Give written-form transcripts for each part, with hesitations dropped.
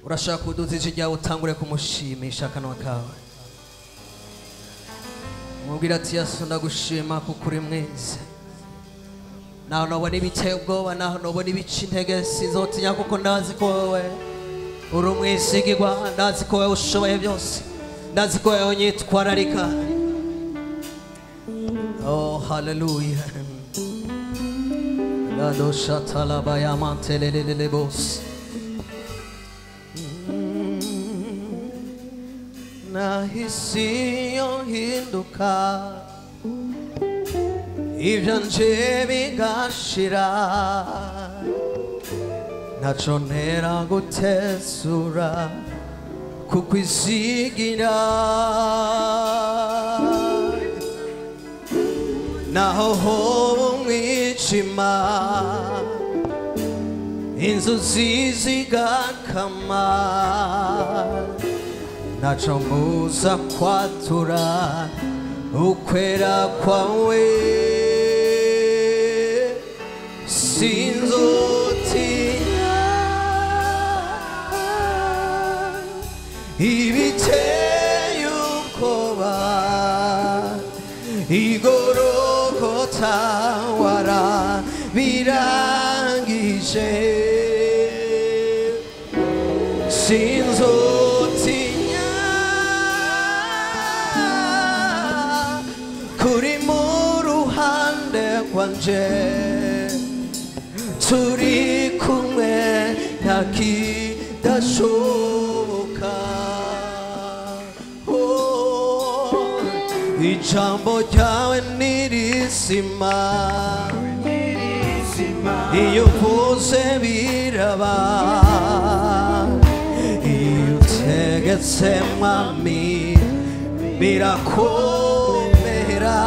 urashaka kuduza ijwi ryawe utangure kumushimisha akanwa kawe mubwira ati Yesu ndagushima kuko uri mwiza naho nobona ibiteye ubwoba naho nobona ibica intege sinzotinya kuko ndazi ko wewe uri umwizigirwa ndazi ko wewe ushoboye byose ndazi ko wewe unyitwararika oh hallelujah la dosha talaba ya mantelelele boss nahisi yohinduka ibyanje bigashira ntaco ntera gutesura kukwizigira naho hoba umwijima inzuzi zigakama ntaco mbuza kwatura ukwera kwawe sinzotinya ibiteye ubwoba igorogota warabirangije sinzotinya kuri mu ruhande rwanje turi kumwe ntakidashoboka ijambo ryawe nirizima iyo uvuze biraba iyo utegetse mwami birakomera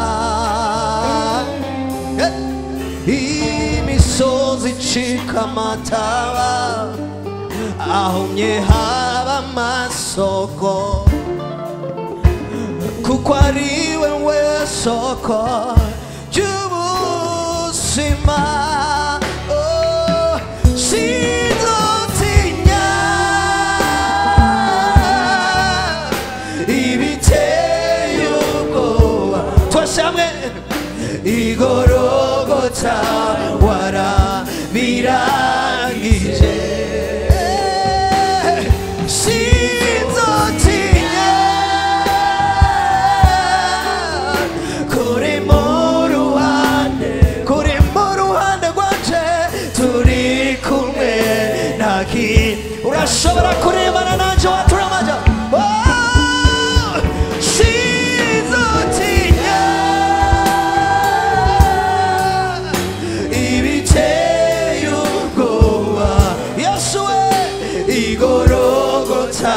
imisozi icika amataba ahumye haba amasoko kuko ari wewe soko ry'ubuzima oh, sinzotinya ibiteye ubwoba twese hamwe igorogota warabirangije sinzotinya kuri mu ruhande rwanje turi kumwe ntaki urashobora kurebana nanje waturamaja sinzotinya ibiteye ubwoba Yesu we igorogota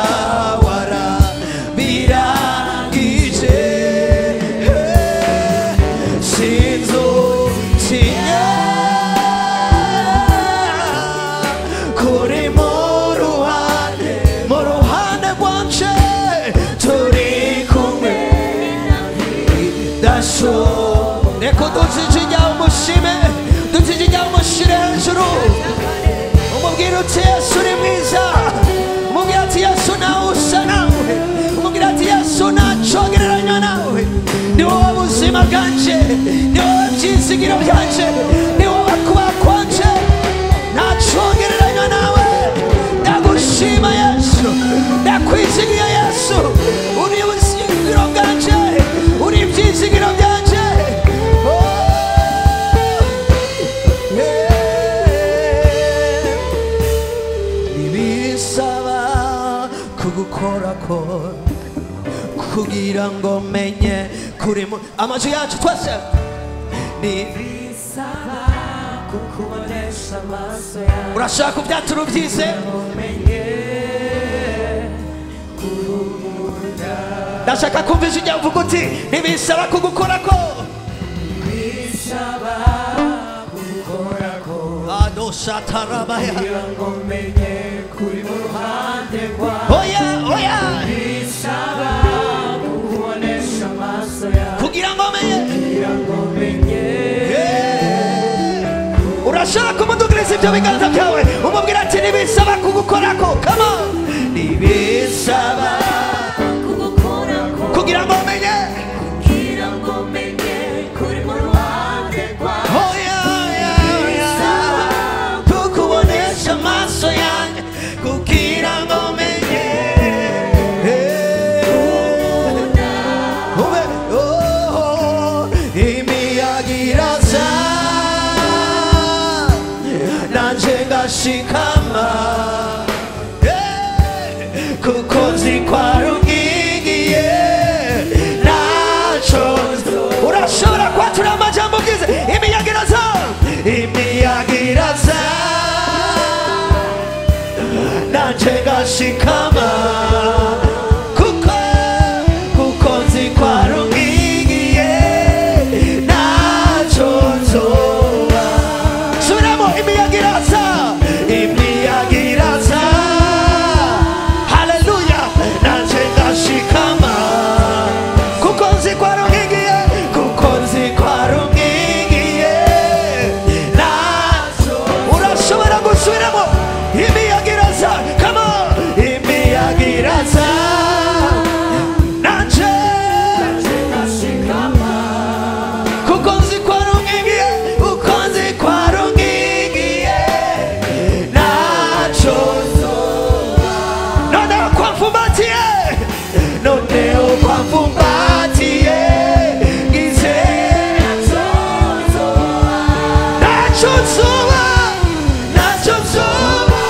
warabirangije sinzotinya kuri mu ruhande rwanje turi kumwe dasho reko dutijya umushime umushire hejuru umubwira uti Yesu uri mwiza umubwira ati Yesu nawe usa nawe umubwira ati Yesu nacogereranywa nawe ni wowe buzima bwanje ni wowe byizigiro byanje ni wowe kuba kwanje nacogereranywa nawe ndagushima Yesu ndakwizigiye Yesu uri buzigiro bwanje uri byizigiro byanje kugukorako kugira ngo menye kuri amajwi yacu twese nibisaba kukubonesha amaso yawe urashaka kubyatura ubyize ndashaka kumva ijwi ryawe uvuga uti nibisaba kugukorako nibisaba kugukorako adoshatarabaya kugira ngo menye kuri mu ruhande rwawe oya bisaba kukubonesha amaso yawe kugira ngo menye urashaka kumudugiriza ibyo biganza byawe umubwira ati nibisaba kugukorako come on nibisaba kugira ngo menye kuri mu ruhande rwawe kukubonesha amaso yanjye kugira ngo menye imiyaga iraza nanje ngashikama kuko nzi ko ari unkingiye naco urashobora kwatura amajambo bwize imiyaga iraza imiyaga iraza nanje ngashikama kuko nzi ko ari unkingiye naco nzoba subiramo imiyaga iraza imiyaga iraza haleluya nanje ngashikama kuko nzi ko ari unkingiye kuko nzi ko ari unkingiye naco urashobora gusubiramo imiyaga iraza come on imiyaga iraza nanje ngashikama kuko nzi ko ari unkingiye kuko nzi ko ari unkingiye naco noneho kwamfumbatiye noneho kwamfumbatiye ngize naco nzoba naco nzoba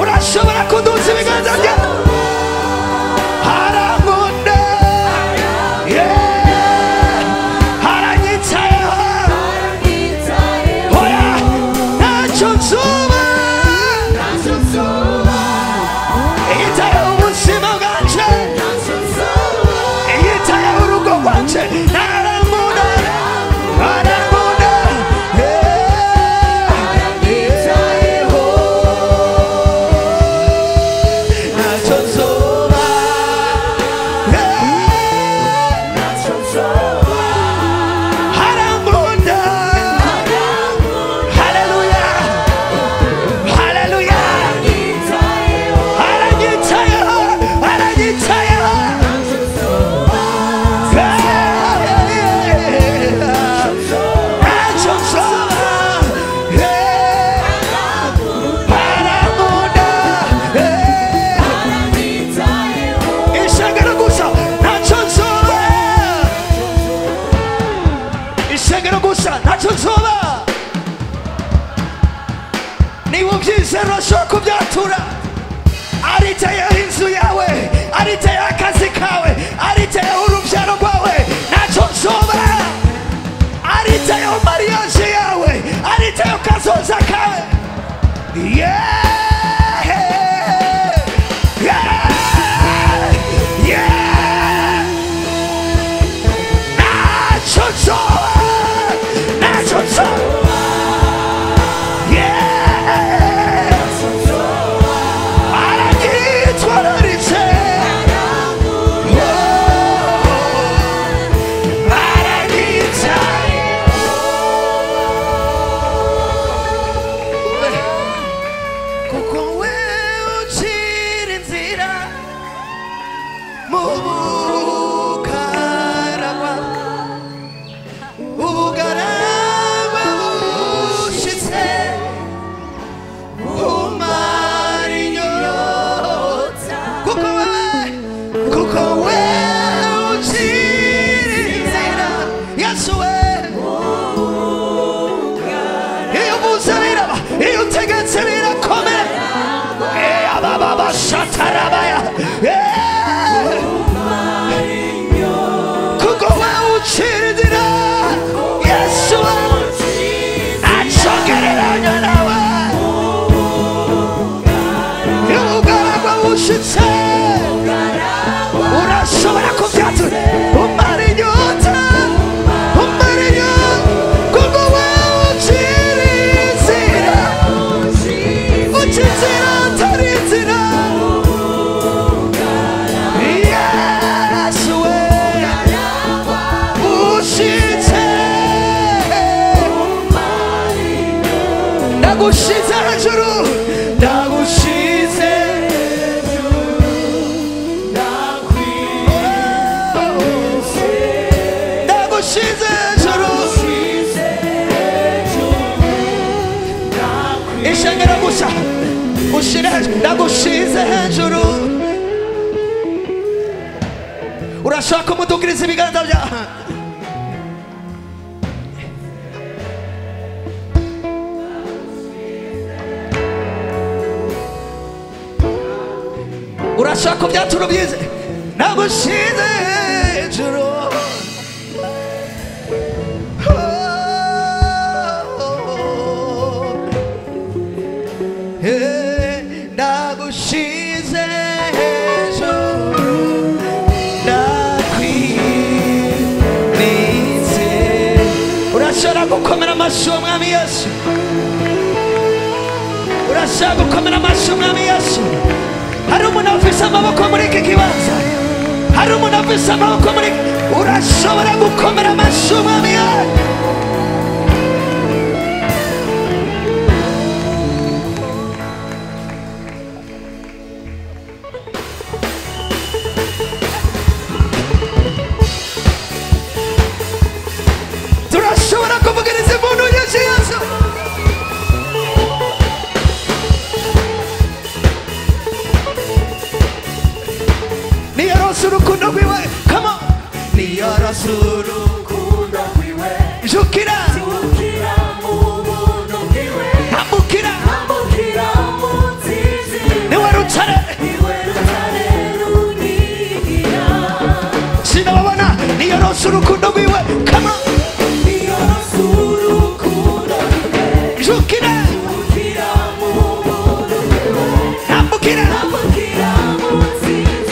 urashobora kuduza ibiganza byawe harankunda haranyitayeho hoya naco nzoba yitayeho ubuzima bwanje yitayeho urugo rwanje harankunda harankunda haranyitayeho naco nzoba naco nzoba harankunda haleluya haleluya haranyitayeho haranyitayeho naco nzoba harankunda ishengero gusa naco nzoba ishengero gusa naco nzoba niba ubyizera urashobora kubyatura aritayeho inzu yawe aritayeho akazi kawe aritayeho urubyaro rwawe naco nzoba aritayeho mariage yawe aritayeho kazoza kawe yeah yeah yeah naco nzoba naco nzoba yeah aranyitwararitse kuko wewe uncira inzira mu bugaragwa ubugaragwa bushitse umara inyota kuko wewe uncira inzira yesu we iyo uvuze biraba iyo utegetse birakomera ababa shatarabaya kuko wewe uncira inzira yesu we acongereranya nawe ubugaragwa bushitse urashobora kubyatura umara inyota umara inyota kuko wewe uncira inzira uca inzira atari inzira yesu we ushitse ndagushize hejuru ndagushize ndagushize hejuru. Urashaka umudugiriza ibiganza byawe. Urashaka byaturo byize. Ndagushize hejuru. Ndagushize hejuru. Ndakwibitse. Urashaka gukomera amashyi umwami Yesu. Urashaka gukomera amashyi umwami Yesu. Hari umuntu afise amaboko muri iki kibanza. Hari umuntu afise amaboko muri. Urashobora gukomera amashyi umwami Yesu. Turashobora kuvugiriza impundu nyinshi Yesu. Urukundo rwiwe, come on. Niyarasa urukundo rwiwe. Jukira mu buntu bwiwe. Ambukira mu nzizi. Niwe rutare runigira. Sinababona. Niyarasa urukundo rwiwe, come on. Niyarasa urukundo rwiwe. Jukira mu buntu bwiwe. Ambukira mu nzizi.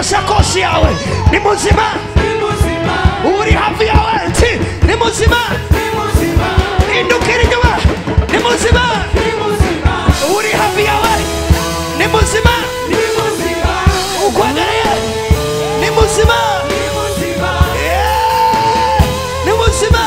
sakosi yawe ni muzima, uri hafi yawe ni muzima, indukira inyuma ni muzima, uri hafi yawe ni muzima, ukwagareye ni muzima, ni muzima.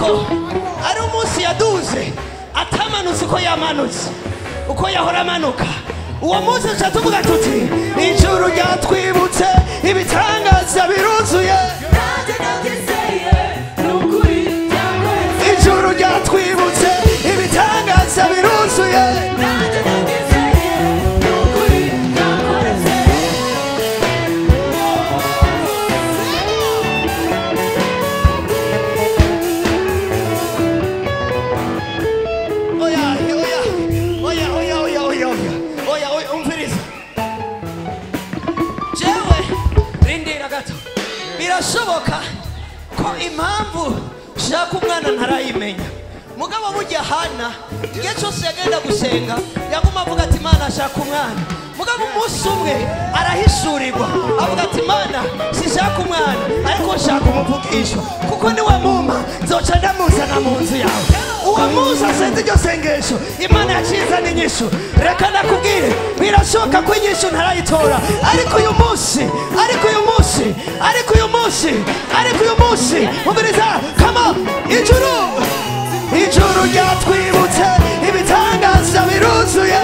yuko ari umunsi yaduze atamanutse uko yamanutse uko yahora amanuka. Uwo munsi tuca tuvuga tuti ijuru ryatwibutse ibitangaza biruzuye. Ijuru ryatwibutse ibitangaza biruzuye. Birashoboka ko impamvu shaka umwana ntarayimenya. Mugabo burya Hana igihe cyose yagenda gusenga yaguma avuga ati Imana ashaka umwana. Mugabo umunsi umwe arahishurirwa avuga ati Imana sishaka umwana ariko nshaka umuvugisho kuko ni wa muma nzoca ndamuzana mu nzu yawe. Uwo munsi asenze iryo sengesho Imana yacizana inyishu. Reka nakubwire birashoboka ko inyishu ntarayitora ariko uyu munsi umviriza kama ijuru ryatwibutse ibitangaza biruzuye.